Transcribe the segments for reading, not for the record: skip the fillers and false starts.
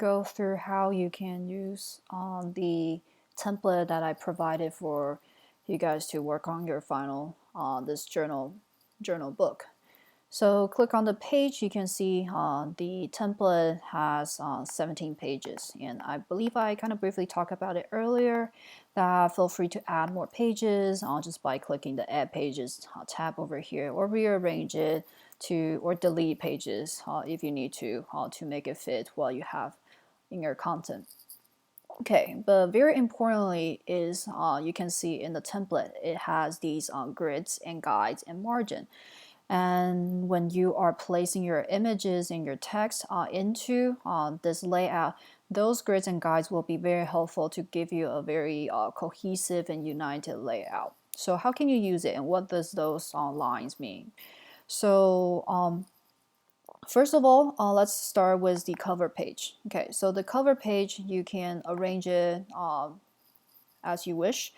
go through how you can use the template that I provided for you guys to work on your final this journal book. So click on the page, you can see the template has 17 pages, and I believe I kind of briefly talked about it earlier, that feel free to add more pages just by clicking the add pages tab over here, or rearrange it to, or delete pages if you need to make it fit what you have in your content. Okay, but very importantly is you can see in the template, it has these grids and guides and margin. And when you are placing your images and your text into this layout, those grids and guides will be very helpful to give you a very cohesive and united layout. So how can you use it, and what does those lines mean? So first of all, let's start with the cover page. Okay, so the cover page, you can arrange it as you wish.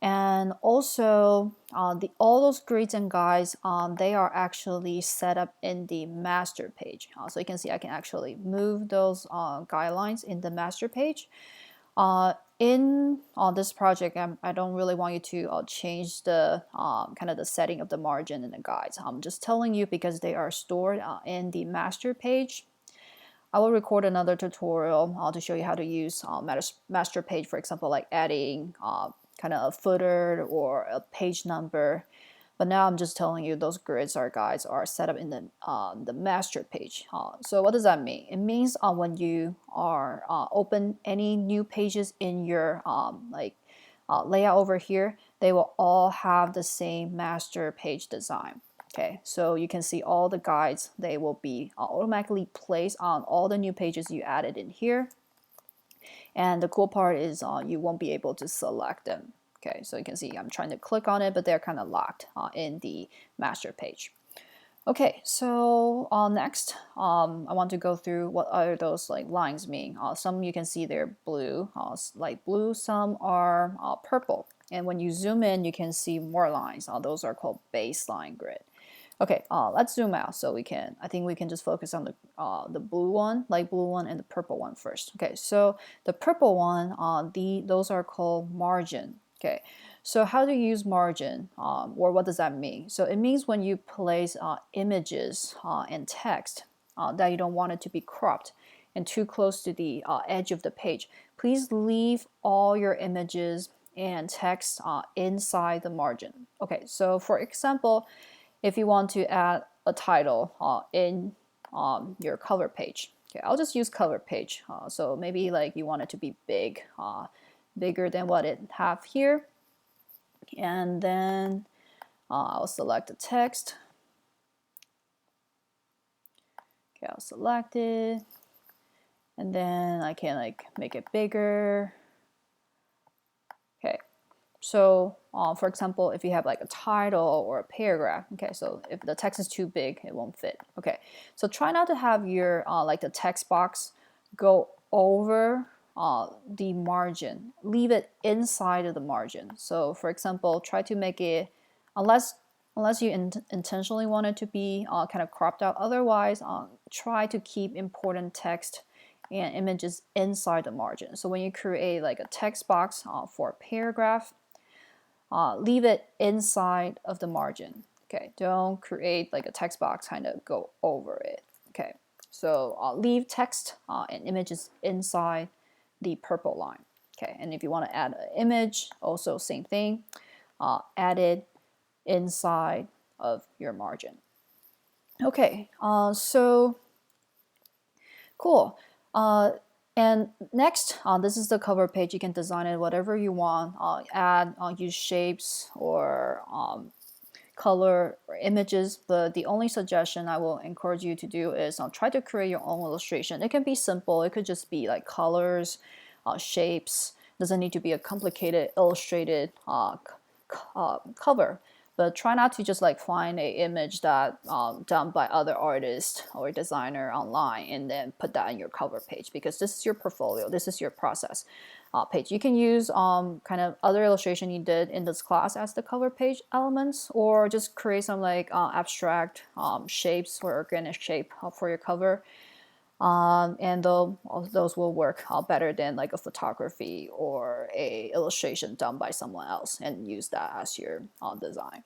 And also, all those grids and guides, they are actually set up in the master page. So you can see I can actually move those guidelines in the master page. In this project, I don't really want you to change the kind of the setting of the margin and the guides. I'm just telling you because they are stored in the master page. I will record another tutorial to show you how to use master page, for example, like adding kind of a footer or a page number. But now I'm just telling you those grids or guides are set up in the master page. So what does that mean? It means when you are open any new pages in your layout over here, they will all have the same master page design. Okay, so you can see all the guides, they will be automatically placed on all the new pages you added in here. And the cool part is you won't be able to select them. Okay, so you can see I'm trying to click on it, but they're kind of locked in the master page. Okay, so next, I want to go through what are those like lines mean. Some you can see they're blue, light blue. Some are purple. And when you zoom in, you can see more lines. Those are called baseline grid. Okay, let's zoom out so I think we can just focus on the blue one, light blue one, and the purple one first. Okay, so the purple one, those are called margin. Okay, so how do you use margin, or what does that mean? So it means when you place images and text that you don't want it to be cropped and too close to the edge of the page, please leave all your images and text inside the margin. Okay, so for example, if you want to add a title in your cover page. Okay, I'll just use cover page. So maybe like you want it to be big, bigger than what it have here. And then I'll select the text. Okay, I'll select it. And then I can like make it bigger. Okay, so for example, if you have like a title or a paragraph, okay, so if the text is too big, it won't fit. Okay, so try not to have your like the text box go over the margin. Leave it inside of the margin. So for example, try to make it, unless you intentionally want it to be kind of cropped out. Otherwise, try to keep important text and images inside the margin. So when you create like a text box for a paragraph, leave it inside of the margin. Okay, don't create like a text box kind of go over it. Okay, so leave text and images inside the purple line. Okay, and if you want to add an image, also same thing, add it inside of your margin. Okay, so cool. And next, this is the cover page. You can design it whatever you want. Add, use shapes or color or images. But the only suggestion I will encourage you to do is try to create your own illustration. It can be simple. It could just be like colors, shapes. It doesn't need to be a complicated illustrated cover. But try not to just like find a image that done by other artist or designer online and then put that in your cover page, because this is your portfolio, this is your process page. You can use kind of other illustration you did in this class as the cover page elements, or just create some like abstract shapes or organic shape for your cover. and those will work better than like a photography or a illustration done by someone else, and use that as your design.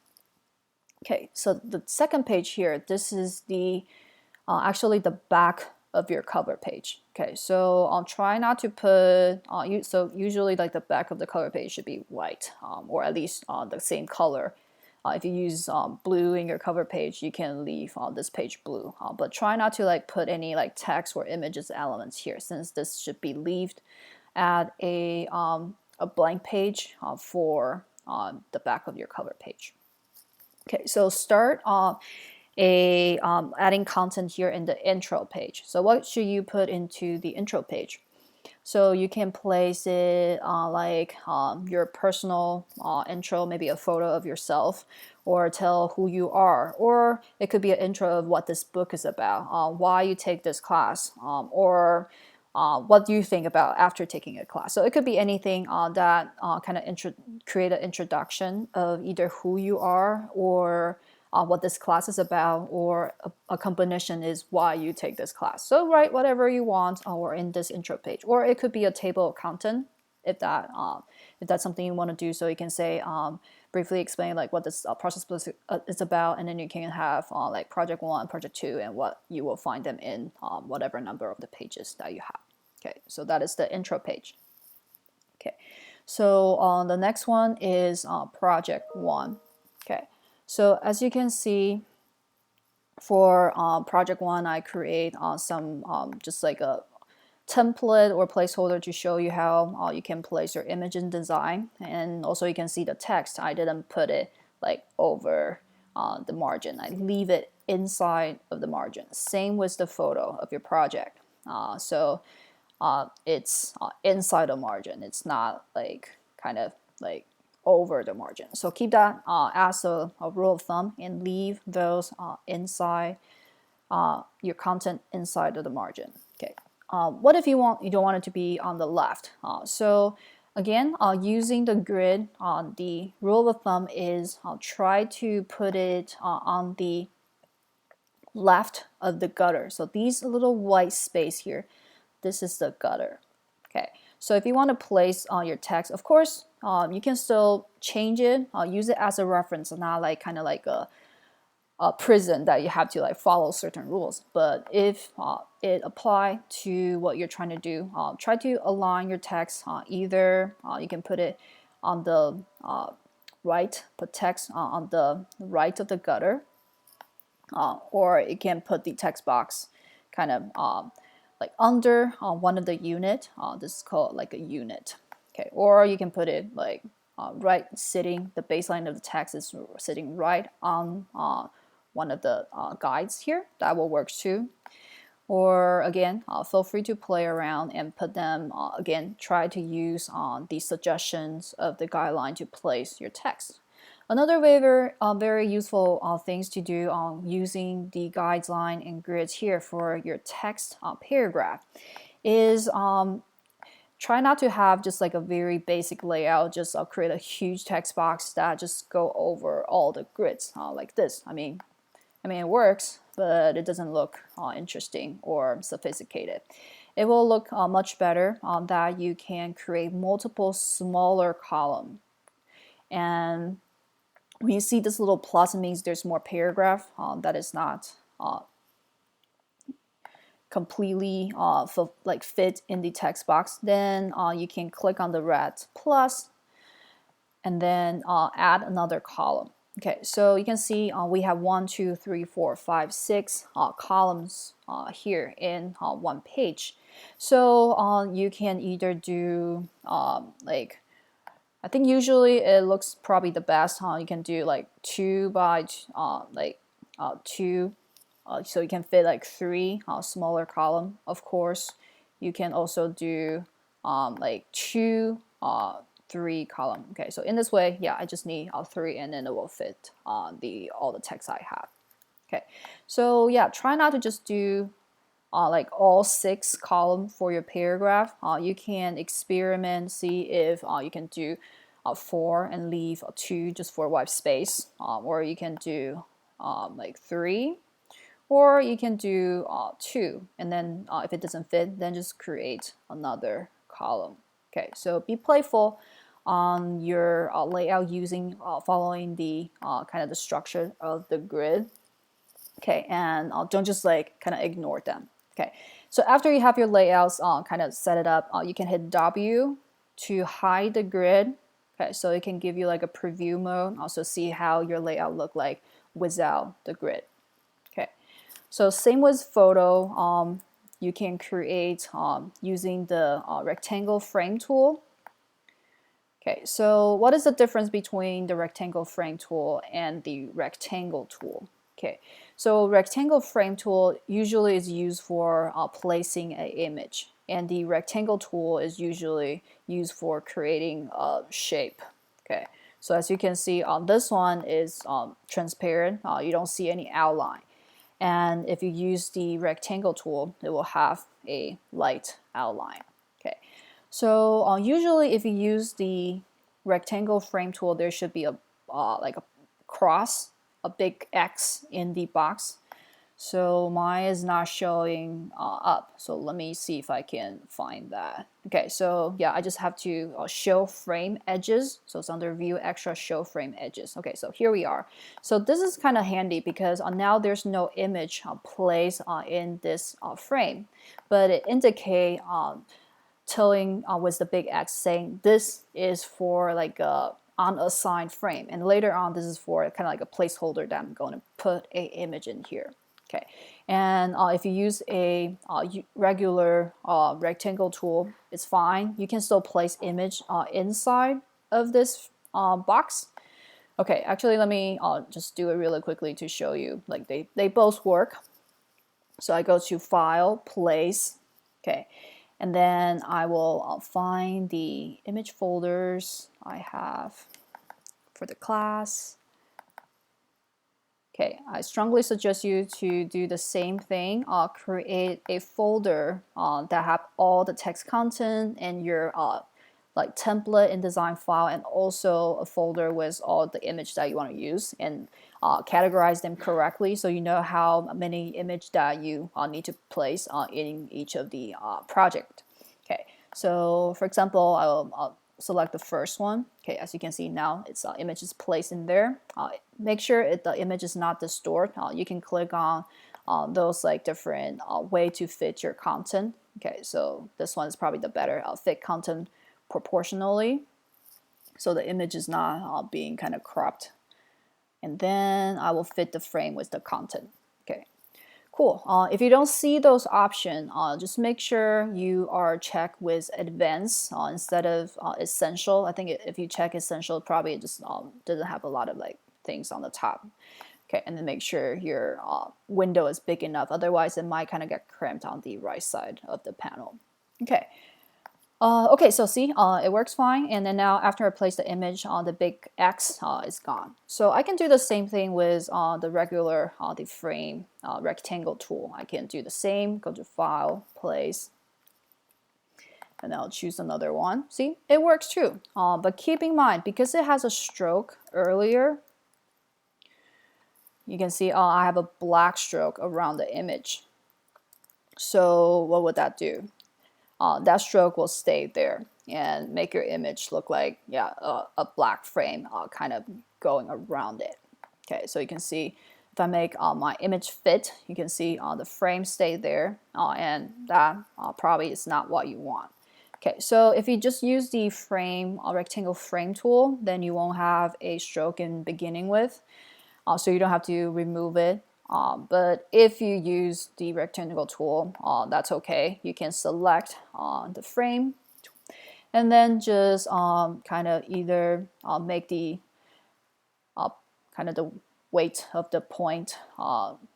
Okay, so the second page here, this is the actually the back of your cover page. Okay, so I'll try not to put, so usually like the back of the cover page should be white, or at least the same color. If you use blue in your cover page, you can leave this page blue, but try not to like put any like text or images elements here, since this should be left at a blank page for the back of your cover page. Okay, so start adding content here in the intro page. So what should you put into the intro page? So you can place it like your personal intro, maybe a photo of yourself, or tell who you are, or it could be an intro of what this book is about, why you take this class, or what do you think about after taking a class. So it could be anything that kind of create an introduction of either who you are, or what this class is about, or a combination is why you take this class. So write whatever you want or in this intro page, or it could be a table of content if that's something you want to do. So you can say briefly explain like what this process is about, and then you can have like project 1, project 2, and what you will find them in whatever number of the pages that you have. Okay, so that is the intro page. Okay, so the next one is project 1. Okay, so as you can see, for project 1, I create some just like a template or placeholder to show you how you can place your image in design, and also you can see the text. I didn't put it like over the margin. I leave it inside of the margin. Same with the photo of your project. So it's inside the margin. It's not like kind of like over the margin. So keep that as a rule of thumb, and leave those inside your content inside of the margin. Okay. What if you don't want it to be on the left? So again, using the grid, the rule of thumb is try to put it on the left of the gutter. So these little white space here, this is the gutter. Okay, so if you want to place your text, of course, you can still change it, use it as a reference, not like kind of like a prison that you have to like follow certain rules. But if it apply to what you're trying to do, try to align your text. Either you can put it on the right, put text on the right of the gutter, or you can put the text box kind of like under one of the unit. This is called like a unit. Okay, or you can put it like right sitting, the baseline of the text is sitting right on one of the guides here. That will work too. Or again, feel free to play around and put them, again, try to use the suggestions of the guideline to place your text. Another very useful things to do using the guideline and grids here for your text paragraph is try not to have just like a very basic layout, just create a huge text box that just go over all the grids like this. I mean, it works, but it doesn't look interesting or sophisticated. It will look much better that you can create multiple smaller columns. And when you see this little plus, it means there's more paragraph that is not completely fit in the text box. Then you can click on the red plus and then add another column. Okay, so you can see we have 1, 2, 3, 4, 5, 6 columns here in one page. So you can either do like, I think usually it looks probably the best. You can do like 2 by 2, so you can fit like 3 smaller column. Of course, you can also do like 2, 3 column. Okay, so in this way, yeah, I just need 3, and then it will fit all the text I have. Okay, so yeah, try not to just do like all 6 column for your paragraph. You can experiment, see if you can do 4 and leave 2 just for white space, or you can do like 3, or you can do 2, and then if it doesn't fit, then just create another column. Okay, so be playful on your layout using following the kind of the structure of the grid. Okay, and don't just like kind of ignore them. Okay, so after you have your layouts kind of set it up, you can hit W to hide the grid. Okay, so it can give you like a preview mode, also see how your layout look like without the grid. Okay, so same with photo. You can create using the rectangle frame tool. Okay, so what is the difference between the rectangle frame tool and the rectangle tool? Okay, so rectangle frame tool usually is used for placing an image, and the rectangle tool is usually used for creating a shape. Okay, so as you can see on this one is transparent, you don't see any outline. And if you use the rectangle tool, it will have a light outline. Okay, so usually if you use the rectangle frame tool, there should be a like a cross, a big X in the box. So mine is not showing up. So let me see if I can find that. Okay, so yeah, I just have to show frame edges. So it's under view extra show frame edges. Okay, so here we are. So this is kind of handy because now there's no image placed in this frame, but it indicates telling with the big X saying this is for like a unassigned frame, and later on this is for kind of like a placeholder that I'm going to put a image in here. Okay, and if you use a regular rectangle tool, it's fine. You can still place image inside of this box. Okay, actually let me just do it really quickly to show you like they both work. So I go to File, Place, okay, and then I will find the image folders I have for the class. Okay, I strongly suggest you to do the same thing. Create a folder that have all the text content and your like template and design file, and also a folder with all the image that you want to use, and categorize them correctly so you know how many image that you need to place in each of the project. Okay, so for example, I'll select the first one. Okay, as you can see now, its image is placed in there. Make sure the image is not distorted. You can click on those like different way to fit your content. Okay, so this one is probably the better. Fit content proportionally, so the image is not being kind of cropped. And then I will fit the frame with the content. Okay. Cool. If you don't see those options, just make sure you are checked with advanced instead of essential. I think if you check essential, probably it just doesn't have a lot of like things on the top. Okay, and then make sure your window is big enough. Otherwise, it might kind of get cramped on the right side of the panel. Okay. Okay, so see, it works fine. And then now after I place the image on the big X, is gone. So I can do the same thing with the regular, the frame rectangle tool. I can do the same, go to File, Place, and I'll choose another one. See, it works too. But keep in mind, because it has a stroke earlier, you can see I have a black stroke around the image. So what would that do? That stroke will stay there and make your image look like, yeah, a black frame kind of going around it. Okay, so you can see if I make my image fit, you can see the frame stay there, and that probably is not what you want. Okay, so if you just use the frame rectangle frame tool, then you won't have a stroke in beginning with, so you don't have to remove it. But if you use the rectangle tool, that's okay. You can select the frame and then just kind of either make the kind of the weight of the point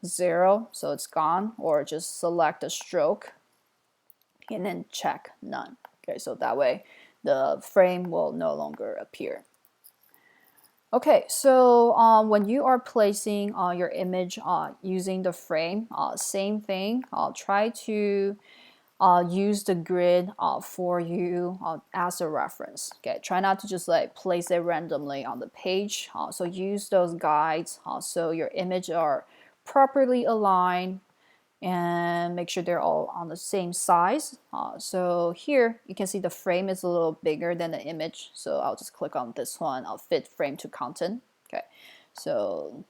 0, so it's gone, or just select a stroke and then check none. Okay, so that way the frame will no longer appear. Okay, so when you are placing your image using the frame, same thing. Try to use the grid for you as a reference. Okay, try not to just like place it randomly on the page. So use those guides so your image are properly aligned and make sure they're all on the same size. So here you can see the frame is a little bigger than the image, so I'll just click on this one. I'll fit frame to content. Okay, so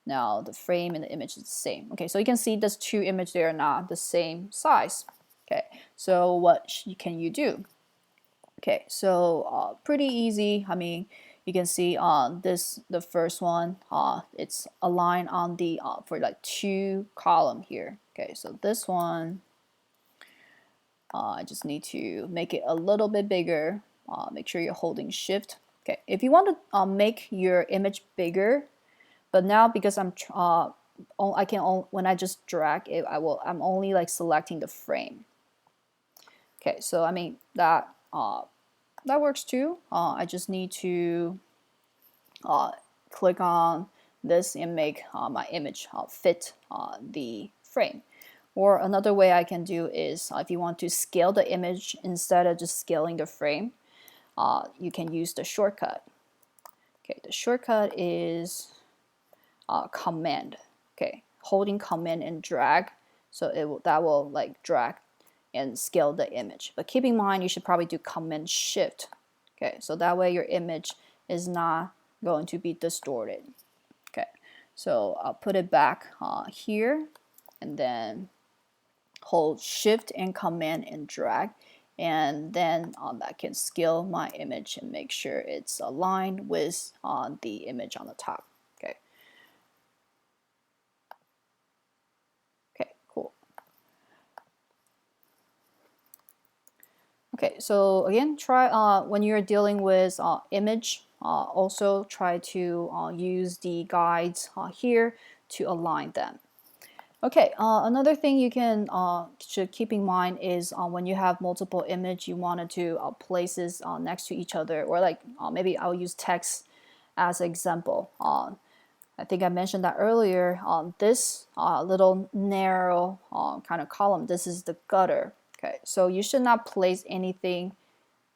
now the frame and the image is the same. Okay, so you can see those two images, they are not the same size. Okay, so what can you do? Okay, so pretty easy. I mean, you can see the first one, it's aligned on the for like 2 column here. Okay, so this one, I just need to make it a little bit bigger. Make sure you're holding shift. Okay, if you want to make your image bigger, but now because I can when I just drag it, I'm only like selecting the frame. Okay, so I mean that works too. I just need to click on this and make my image fit the frame. Or another way I can do is if you want to scale the image instead of just scaling the frame, you can use the shortcut. Okay, the shortcut is Command. Okay, holding Command and drag, so that will like drag and scale the image. But keep in mind, you should probably do Command Shift. Okay, so that way your image is not going to be distorted. Okay, so I'll put it back here, and then hold Shift and Command and drag, and then I can scale my image and make sure it's aligned with the image on the top. Okay. Okay, cool. Okay, so again, try when you're dealing with image, also try to use the guides here to align them. Okay, another thing you can should keep in mind is when you have multiple image, you wanted to places next to each other, or like maybe I'll use text as an example. I think I mentioned that earlier. This little narrow kind of column, this is the gutter. Okay, so you should not place anything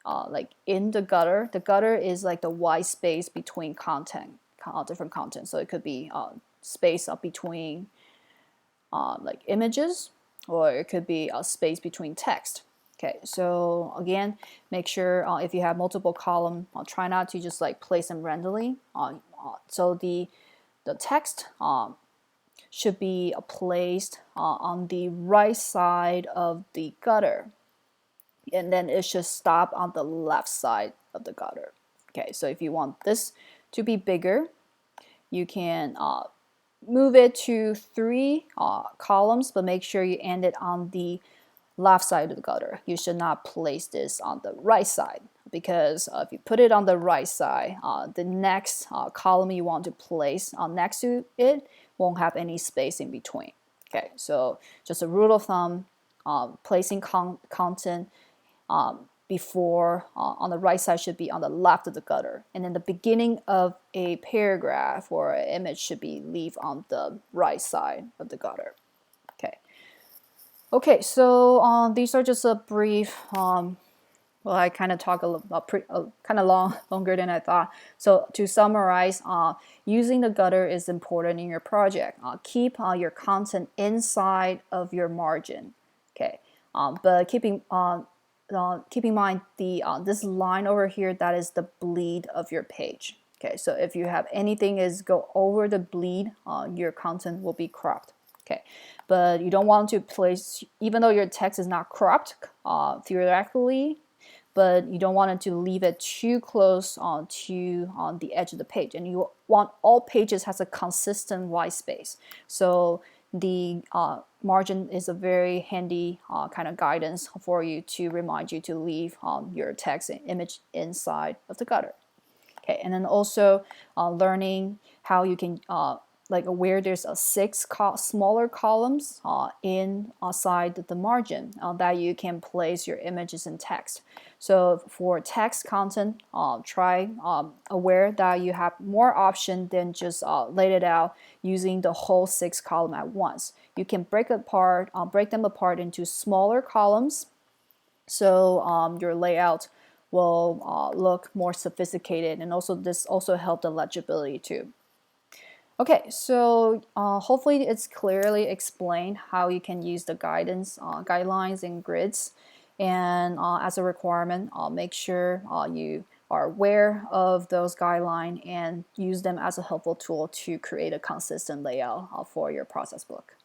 like in the gutter. The gutter is like the white space between content, different content. So it could be space up between like images, or it could be a space between text. Okay, so again, make sure if you have multiple column, try not to just like place them randomly. So the text should be placed on the right side of the gutter, and then it should stop on the left side of the gutter. Okay, so if you want this to be bigger, you can move it to 3 columns, but make sure you end it on the left side of the gutter. You should not place this on the right side, because if you put it on the right side, the next column you want to place next to it won't have any space in between. Okay, so just a rule of thumb, placing content before on the right side should be on the left of the gutter, and then the beginning of a paragraph or an image should be leave on the right side of the gutter. Okay, so these are just a brief. Well, I kind of talk kind of longer than I thought. So to summarize, using the gutter is important in your project. Keep your content inside of your margin. Okay, but keep in mind the this line over here, that is the bleed of your page. Okay, so if you have anything is go over the bleed, your content will be cropped. Okay, but you don't want to place, even though your text is not cropped theoretically, but you don't want it to leave it too close to the edge of the page, and you want all pages has a consistent white space. So the margin is a very handy kind of guidance for you to remind you to leave your text and image inside of the gutter. Okay, and then also learning how you can like where there's a 6 smaller columns inside the margin that you can place your images and text. So for text content, try aware that you have more option than just lay it out using the whole 6 column at once. You can break them apart into smaller columns, so your layout will look more sophisticated, and also this also help the legibility too. Okay, so hopefully it's clearly explained how you can use the guidelines and grids. And as a requirement, make sure you are aware of those guidelines and use them as a helpful tool to create a consistent layout for your process book.